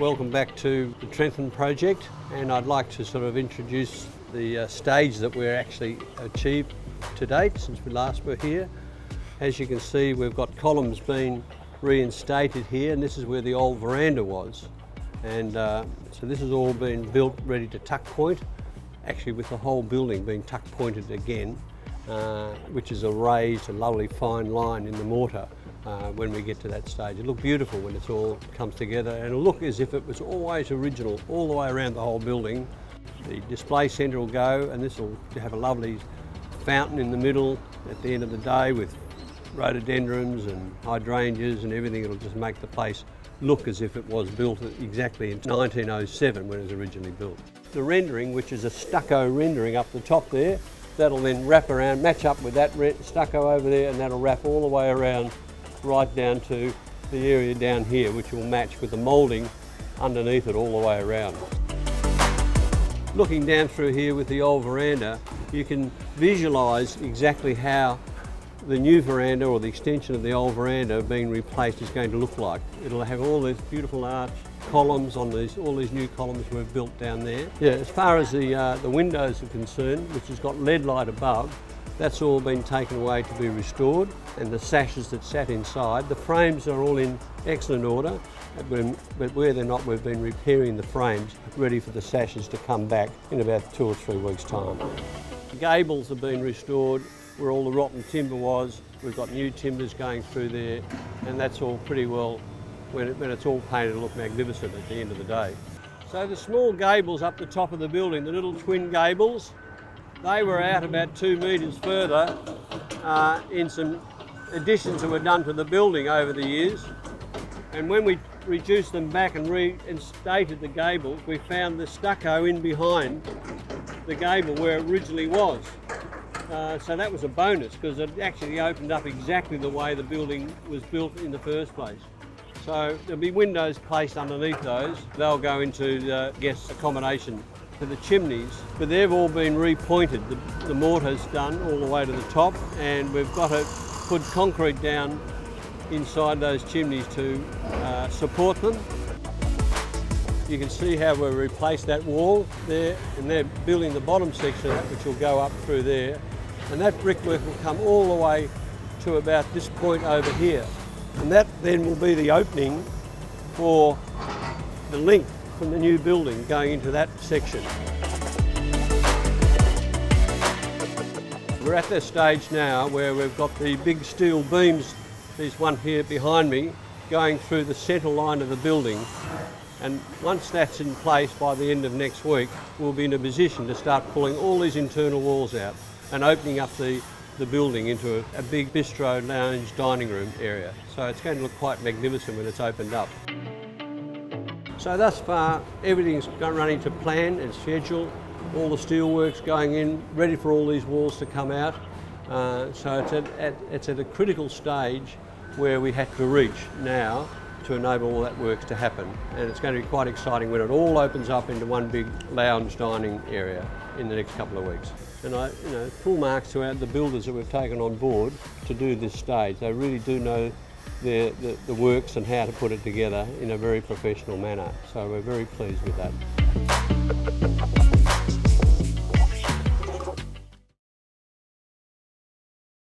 Welcome back to the Trentham project, and I'd like to sort of introduce the stage that we're actually achieved to date since we last were here. As you can see, we've got columns being reinstated here, and this is where the old veranda was. And so this has all been built ready to tuck point, actually with the whole building being tuck pointed again, which is a raised, a lovely fine line in the mortar. When we get to that stage. It'll look beautiful when it all comes together, and it'll look as if it was always original all the way around the whole building. The display centre will go, and this will have a lovely fountain in the middle at the end of the day with rhododendrons and hydrangeas and everything. It'll just make the place look as if it was built exactly in 1907 when it was originally built. The rendering, which is a stucco rendering up the top there, that'll then wrap around, match up with that stucco over there, and that'll wrap all the way around right down to the area down here, which will match with the moulding underneath it all the way around. Looking down through here with the old veranda, you can visualise exactly how the new veranda or the extension of the old veranda being replaced is going to look like. It'll have all these beautiful arch columns on all these new columns we've built down there. Yeah, as far as the windows are concerned, which has got lead light above, that's all been taken away to be restored, and the sashes that sat inside. The frames are all in excellent order, but where they're not, we've been repairing the frames, ready for the sashes to come back in about 2 or 3 weeks' time. The gables have been restored where all the rotten timber was. We've got new timbers going through there, and that's all pretty well, when it's all painted, it'll look magnificent at the end of the day. So the small gables up the top of the building, the little twin gables, they were out about 2 metres further in some additions that were done to the building over the years. And when we reduced them back and reinstated the gables, we found the stucco in behind the gable where it originally was. So that was a bonus, because it actually opened up exactly the way the building was built in the first place. So there'll be windows placed underneath those. They'll go into the guest accommodation. For the chimneys, but they've all been repointed. The mortar's done all the way to the top, and we've got to put concrete down inside those chimneys to support them. You can see how we've replaced that wall there, and they're building the bottom section of that, which will go up through there, and that brickwork will come all the way to about this point over here, and that then will be the opening for the link from the new building going into that section. We're at the stage now where we've got the big steel beams, there's one here behind me, going through the centre line of the building, and once that's in place by the end of next week, we'll be in a position to start pulling all these internal walls out and opening up the building into a big bistro, lounge, dining room area. So it's going to look quite magnificent when it's opened up. So thus far, everything's running to plan and schedule. All the steelwork's going in, ready for all these walls to come out. So it's at a critical stage where we had to reach now to enable all that work to happen. And it's going to be quite exciting when it all opens up into one big lounge dining area in the next couple of weeks. And full marks to the builders that we've taken on board to do this stage. They really do know the works and how to put it together in a very professional manner. So we're very pleased with that.